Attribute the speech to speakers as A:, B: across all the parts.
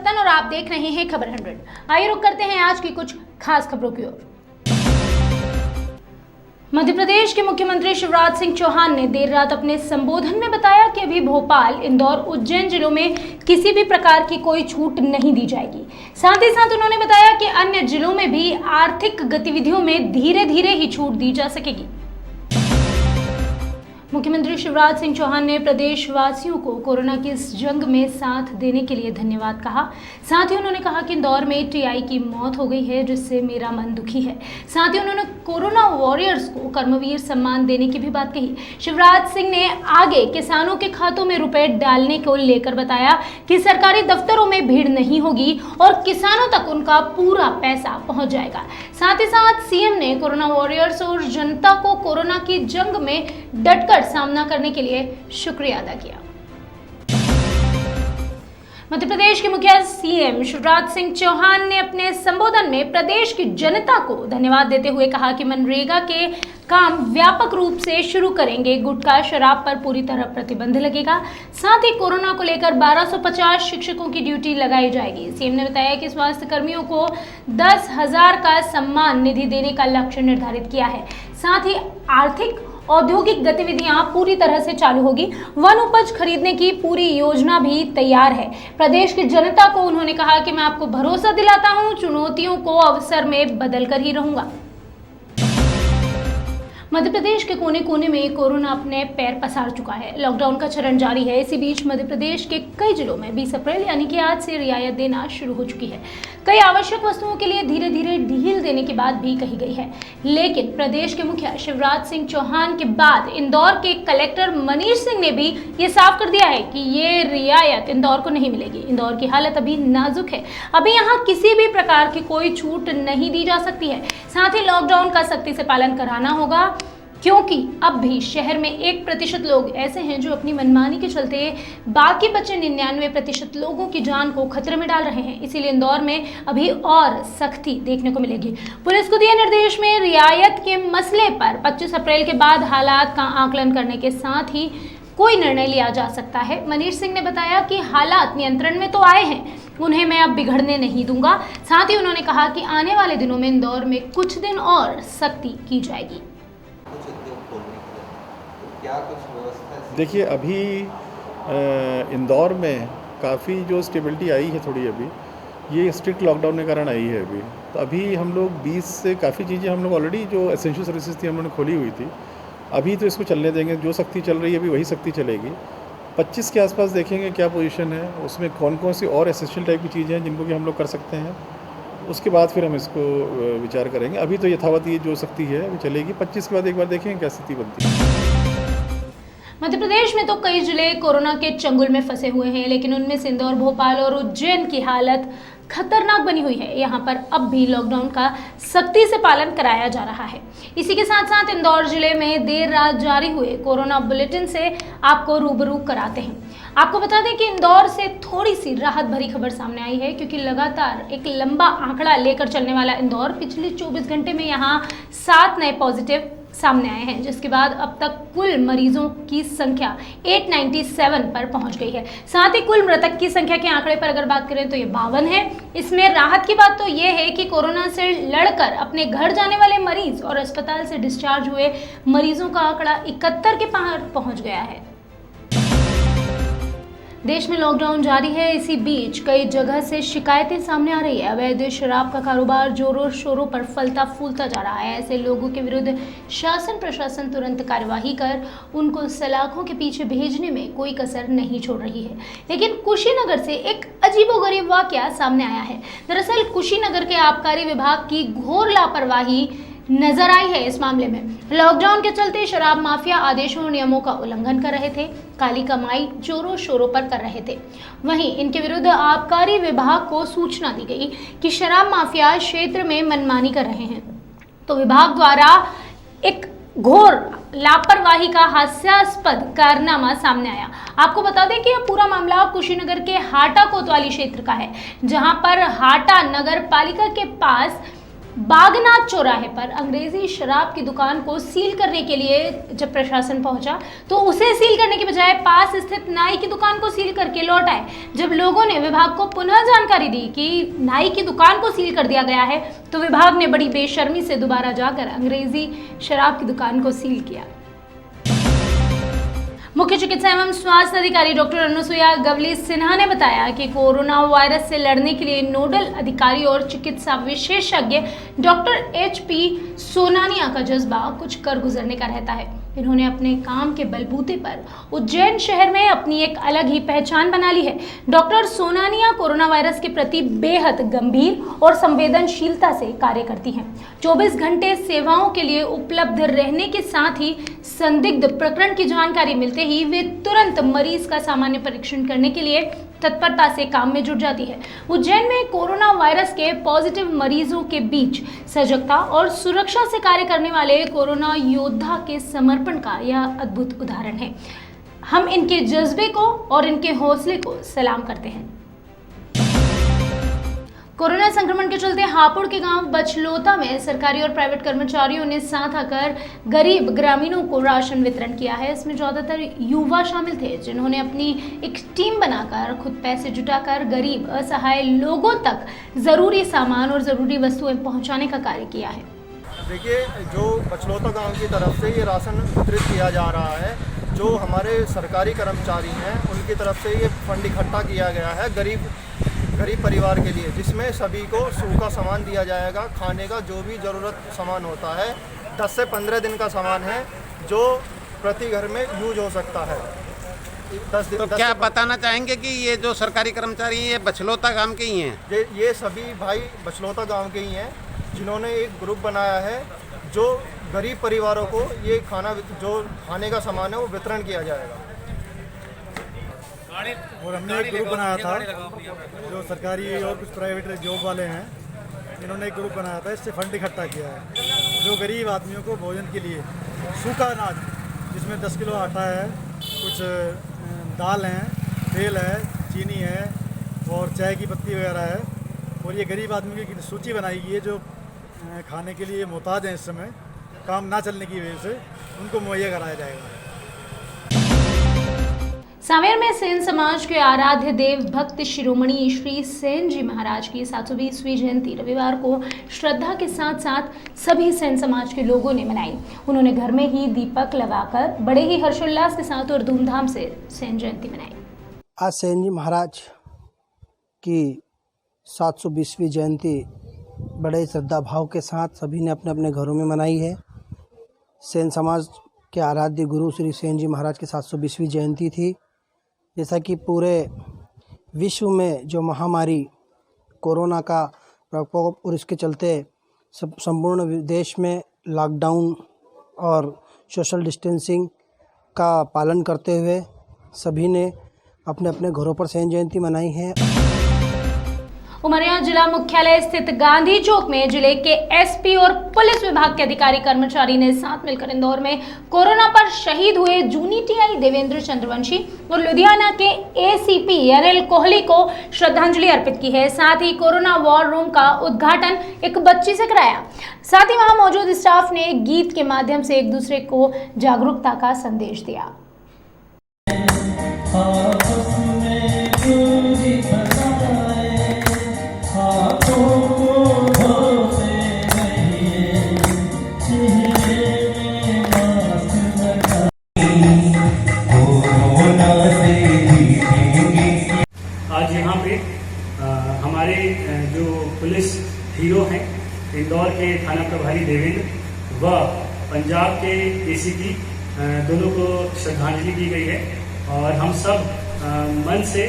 A: रत्तन और आप देख रहे हैं खबर 100। आइए रुक करते हैं आज की कुछ खास खबरों की ओर। मध्य प्रदेश के मुख्यमंत्री शिवराज सिंह चौहान ने देर रात अपने संबोधन में बताया कि अभी भोपाल, इंदौर, उज्जैन जिलों में किसी भी प्रकार की कोई छूट नहीं दी जाएगी। साथ ही साथ उन्होंने बताया कि अन्य जिलों में भी आर्थिक गतिविधियों में धीरे धीरे ही छूट दी जा सकेगी। मुख्यमंत्री शिवराज सिंह चौहान ने प्रदेशवासियों को कोरोना की इस जंग में साथ देने के लिए धन्यवाद कहा। साथ ही उन्होंने कहा कि इंदौर में टीआई की मौत हो गई है, जिससे मेरा मन दुखी है। साथ ही उन्होंने कोरोना वॉरियर्स को कर्मवीर सम्मान देने की भी बात कही। शिवराज सिंह ने आगे किसानों के खातों में रुपए डालने को लेकर बताया कि सरकारी दफ्तरों में भीड़ नहीं होगी और किसानों तक उनका पूरा पैसा पहुंच जाएगा। साथ ही साथ सीएम ने कोरोना वॉरियर्स और जनता को कोरोना की जंग में डटकर सामना करने के लिए शुक्रिया अदा किया। मध्य प्रदेश के मुखिया सीएम शिवराज सिंह चौहान ने अपने संबोधन में प्रदेश की जनता को धन्यवाद देते हुए कहा कि मनरेगा के काम व्यापक रूप से शुरू करेंगे। गुटखा, शराब पर पूरी तरह प्रतिबंध लगेगा। साथ ही कोरोना को लेकर 1250 शिक्षकों की ड्यूटी लगाई जाएगी। सीएम ने बताया कि स्वास्थ्य कर्मियों को 10,000 का सम्मान निधि देने का लक्ष्य निर्धारित किया है। साथ ही आर्थिक औद्योगिक गतिविधियां पूरी तरह से चालू होगी। वन उपज खरीदने की पूरी योजना भी तैयार है। प्रदेश की जनता को उन्होंने कहा कि मैं आपको भरोसा दिलाता हूं, चुनौतियों को अवसर में बदलकर ही रहूंगा। मध्य प्रदेश के कोने कोने में कोरोना अपने पैर पसार चुका है। लॉकडाउन का चरण जारी है। इसी बीच मध्य प्रदेश के कई जिलों में 20 अप्रैल यानी कि आज से रियायत देना शुरू हो चुकी है। कई आवश्यक वस्तुओं के लिए धीरे धीरे ढील देने की बात भी कही गई है। लेकिन प्रदेश के मुखिया शिवराज सिंह चौहान के बाद इंदौर के कलेक्टर मनीष सिंह ने भी ये साफ कर दिया है कि ये रियायत इंदौर को नहीं मिलेगी। इंदौर की हालत अभी नाजुक है। अभी यहाँ किसी भी प्रकार की कोई छूट नहीं दी जा सकती है। साथ ही लॉकडाउन का सख्ती से पालन कराना होगा, क्योंकि अब भी शहर में 1% लोग ऐसे हैं जो अपनी मनमानी के चलते बाकी बचे 99% लोगों की जान को खतरे में डाल रहे हैं। इसीलिए इंदौर में अभी और सख्ती देखने को मिलेगी। पुलिस को दिए निर्देश में रियायत के मसले पर 25 अप्रैल के बाद हालात का आकलन करने के साथ ही कोई निर्णय लिया जा सकता है। मनीष सिंह ने बताया कि हालात नियंत्रण में तो आए हैं, उन्हें मैं अब बिगड़ने नहीं दूंगा। साथ ही उन्होंने कहा कि आने वाले दिनों में इंदौर में कुछ दिन और सख्ती की जाएगी।
B: देखिए, अभी इंदौर में काफ़ी जो स्टेबिलिटी आई है थोड़ी, अभी ये स्ट्रिक्ट लॉकडाउन के कारण आई है। अभी हम लोग 20 से काफ़ी चीज़ें हम लोग ऑलरेडी जो एसेंशियल सर्विसेज थी हम लोगों ने खोली हुई थी। अभी तो इसको चलने देंगे, जो सख्ती चल रही है अभी वही सख्ती चलेगी। 25 के आसपास देखेंगे क्या पोजीशन है, उसमें कौन कौन सी और एसेंशियल टाइप की चीज़ें हैं जिनको कि हम लोग कर सकते हैं। उसके बाद फिर हम इसको विचार करेंगे। अभी तो यथावत ये जो सख्ती है अभी चलेगी। 25 के बाद एक बार देखेंगे क्या स्थिति बनती है।
A: मध्य प्रदेश में तो कई जिले कोरोना के चंगुल में फंसे हुए हैं, लेकिन उनमें से इंदौर, भोपाल और उज्जैन की हालत खतरनाक बनी हुई है। यहाँ पर अब भी लॉकडाउन का सख्ती से पालन कराया जा रहा है। इसी के साथ साथ इंदौर जिले में देर रात जारी हुए कोरोना बुलेटिन से आपको रूबरू कराते हैं। आपको बता दें कि इंदौर से थोड़ी सी राहत भरी खबर सामने आई है, क्योंकि लगातार एक लंबा आंकड़ा लेकर चलने वाला इंदौर पिछले 24 घंटे में यहाँ 7 नए पॉजिटिव सामने आए हैं, जिसके बाद अब तक कुल मरीजों की संख्या 897 पर पहुंच गई है। साथ ही कुल मृतक की संख्या के आंकड़े पर अगर बात करें तो ये 52 है। इसमें राहत की बात तो ये है कि कोरोना से लड़कर अपने घर जाने वाले मरीज और अस्पताल से डिस्चार्ज हुए मरीजों का आंकड़ा 71 के पार पहुंच गया है। देश में लॉकडाउन जारी है। इसी बीच कई जगह से शिकायतें सामने आ रही है। अवैध शराब का कारोबार जोरों शोरों पर फलता फूलता जा रहा है। ऐसे लोगों के विरुद्ध शासन प्रशासन तुरंत कार्यवाही कर उनको सलाखों के पीछे भेजने में कोई कसर नहीं छोड़ रही है। लेकिन कुशीनगर से एक अजीबोगरीब वाकया सामने आया है। दरअसल कुशीनगर के आबकारी विभाग की घोर लापरवाही नजर आई है इस मामले में। लॉकडाउन के चलते शराब माफिया आदेशों और नियमों का उल्लंघन कर रहे थे, काली कमाई जोरों शोरों पर कर रहे थे। वहीं इनके विरुद्ध आबकारी विभाग को सूचना दी गई कि शराब माफिया क्षेत्र में मनमानी कर रहे हैं, तो विभाग द्वारा एक घोर लापरवाही का हास्यास्पद कारनामा सामने आया। आपको बता दें कि यह पूरा मामला कुशीनगर के हाटा कोतवाली क्षेत्र का है, जहां पर हाटा नगर पालिका के पास बागनाथ चौराहे पर अंग्रेजी शराब की दुकान को सील करने के लिए जब प्रशासन पहुंचा तो उसे सील करने की बजाय पास स्थित नाई की दुकान को सील करके लौट आए। जब लोगों ने विभाग को पुनः जानकारी दी कि नाई की दुकान को सील कर दिया गया है तो विभाग ने बड़ी बेशर्मी से दोबारा जाकर अंग्रेजी शराब की दुकान को सील किया। मुख्य चिकित्सा एवं स्वास्थ्य अधिकारी डॉक्टर अनुसुया गवली सिन्हा ने बताया कि कोरोना वायरस से लड़ने के लिए नोडल अधिकारी और चिकित्सा विशेषज्ञ डॉक्टर HP सोनानिया का जज्बा कुछ कर गुजरने का रहता है। इन्होंने अपने काम के बलबूते पर उज्जैन शहर में अपनी एक अलग ही पहचान बना ली है। डॉक्टर सोनानिया कोरोना वायरस के प्रति बेहद गंभीर और संवेदनशीलता से कार्य करती हैं। 24 घंटे सेवाओं के लिए उपलब्ध रहने के साथ ही संदिग्ध प्रकरण की जानकारी मिलते ही वे तुरंत मरीज का सामान्य परीक्षण करने के लिए तत्परता से काम में जुट जाती है। उज्जैन में कोरोना वायरस के पॉजिटिव मरीजों के बीच सजगता और सुरक्षा से कार्य करने वाले कोरोना योद्धा के समर्पण का यह अद्भुत उदाहरण है। हम इनके जज्बे को और इनके हौसले को सलाम करते हैं। कोरोना संक्रमण के चलते हापुड़ के गांव बछलोता में सरकारी और प्राइवेट कर्मचारियों ने साथ आकर गरीब ग्रामीणों को राशन वितरण किया है। इसमें ज्यादातर युवा शामिल थे जिन्होंने अपनी एक टीम बनाकर खुद पैसे जुटाकर गरीब असहाय लोगों तक जरूरी सामान और जरूरी वस्तुएं पहुंचाने का कार्य किया है।
C: देखिए, जो बछलोता गांव की तरफ से ये राशन वितरित किया जा रहा है, जो हमारे सरकारी कर्मचारी हैं उनकी तरफ से ये फंड इकट्ठा किया गया है गरीब परिवार के लिए, जिसमें सभी को सूखा सामान दिया जाएगा। खाने का जो भी ज़रूरत सामान होता है 10 से 15 दिन का सामान है जो प्रति घर में यूज हो सकता है। 10 दिन।
D: तो क्या आप बताना चाहेंगे कि ये जो सरकारी कर्मचारी हैं ये बछलोता गांव के ही हैं?
C: ये सभी भाई बछलोता गांव के ही हैं जिन्होंने एक ग्रुप बनाया है जो गरीब परिवारों को ये जो खाने का सामान है वो वितरण किया जाएगा।
E: और हमने एक ग्रुप बनाया था जो सरकारी और कुछ प्राइवेट जॉब वाले हैं, इन्होंने एक ग्रुप बनाया था, इससे फंड इकट्ठा किया है जो गरीब आदमियों को भोजन के लिए सूखा अनाज, जिसमें 10 किलो आटा है, कुछ दाल हैं, तेल है, चीनी है और चाय की पत्ती वगैरह है। और ये गरीब आदमी की सूची बनाई गई है जो खाने के लिए मोहताज हैं, इस समय काम ना चलने की वजह से उनको मुहैया कराया जाएगा।
A: सांवेर में सेन समाज के आराध्य देव भक्त शिरोमणि श्री सेन जी महाराज की 720वीं जयंती रविवार को श्रद्धा के साथ साथ सभी सेन समाज के लोगों ने मनाई। उन्होंने घर में ही दीपक लगाकर बड़े ही हर्षोल्लास के साथ और धूमधाम से सेन जयंती मनाई।
F: आज सेन जी महाराज की 720वीं जयंती बड़े श्रद्धा भाव के साथ सभी ने अपने अपने घरों में मनाई है। सेन समाज के आराध्य गुरु श्री सेन जी महाराज की 720वीं जयंती थी। जैसा कि पूरे विश्व में जो महामारी कोरोना का प्रकोप और इसके चलते संपूर्ण देश में लॉकडाउन और सोशल डिस्टेंसिंग का पालन करते हुए सभी ने अपने अपने घरों पर सेन जयंती मनाई है।
A: उमरिया जिला मुख्यालय स्थित गांधी चौक में जिले के SP और पुलिस विभाग के अधिकारी कर्मचारी ने साथ मिलकर इंदौर में कोरोना पर शहीद हुए जूनी TI देवेंद्र चंद्रवंशी और लुधियाना के ACP NL कोहली को श्रद्धांजलि अर्पित की है। साथ ही कोरोना वॉर रूम का उद्घाटन एक बच्ची से कराया। साथ ही वहां मौजूद स्टाफ ने गीत के माध्यम से एक दूसरे को जागरूकता का संदेश दिया।
G: आज यहाँ पे हमारे जो पुलिस हीरो हैं इंदौर के थाना प्रभारी देवेंद्र व पंजाब के ACP दोनों को श्रद्धांजलि दी गई है और हम सब मन से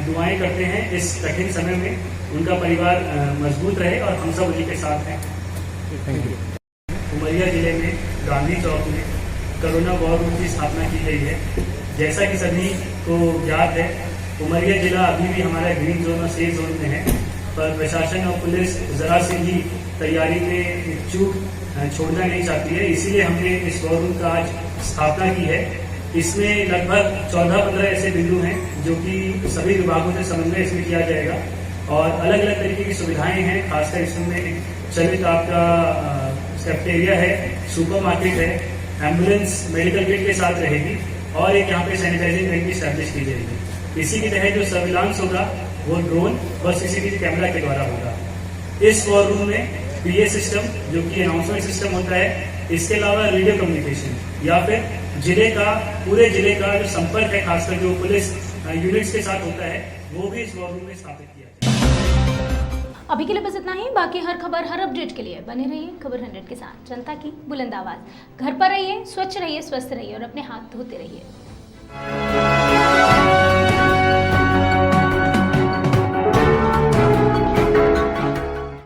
G: दुआएं करते हैं इस कठिन समय में उनका परिवार मजबूत रहे और हम सब उन्हीं के साथ हैं। उमरिया जिले में गांधी चौक में कोरोना वॉर रूम की स्थापना की गई है। जैसा कि सभी को ज्ञात है उमरिया जिला अभी भी हमारा ग्रीन जोन और सेफ जोन में है, पर प्रशासन और पुलिस जरा से भी तैयारी में चूक छोड़ना नहीं चाहती है। इसीलिए हमने इस वॉर रूम का आज स्थापना की है। इसमें लगभग 14-15 ऐसे बिंदु हैं जो कि सभी विभागों से समन्वय इसमें किया जाएगा और अलग अलग तरीके की सुविधाएं हैं। खासकर इसमें चलित आपका कैफेटेरिया है, सुपरमार्केट है, एम्बुलेंस मेडिकल किट के साथ रहेगी और एक यहाँ पे सैनिटाइजिंग रैक भी स्टैब्लिश की जाएगी। इसी के तहत जो सर्विलांस होगा वो ड्रोन और सीसीटीवी कैमरा के द्वारा होगा। इस वॉर रूम में पीए सिस्टम जो कि अनाउंसमेंट सिस्टम होता है, इसके अलावा रेडियो कम्युनिकेशन या फिर जिले का पूरे जिले का जो संपर्क है खासकर जो पुलिस यूनिट्स के साथ होता है वो भी इस वॉर रूम में स्थापित किया जाए।
A: अभी के लिए बस इतना ही। बाकी हर खबर हर अपडेट के लिए बने रहिए खबर 100 के साथ। जनता की बुलंद आवाज। घर पर रहिए, स्वच्छ रहिए, स्वस्थ रहिए और अपने हाथ धोते रहिए।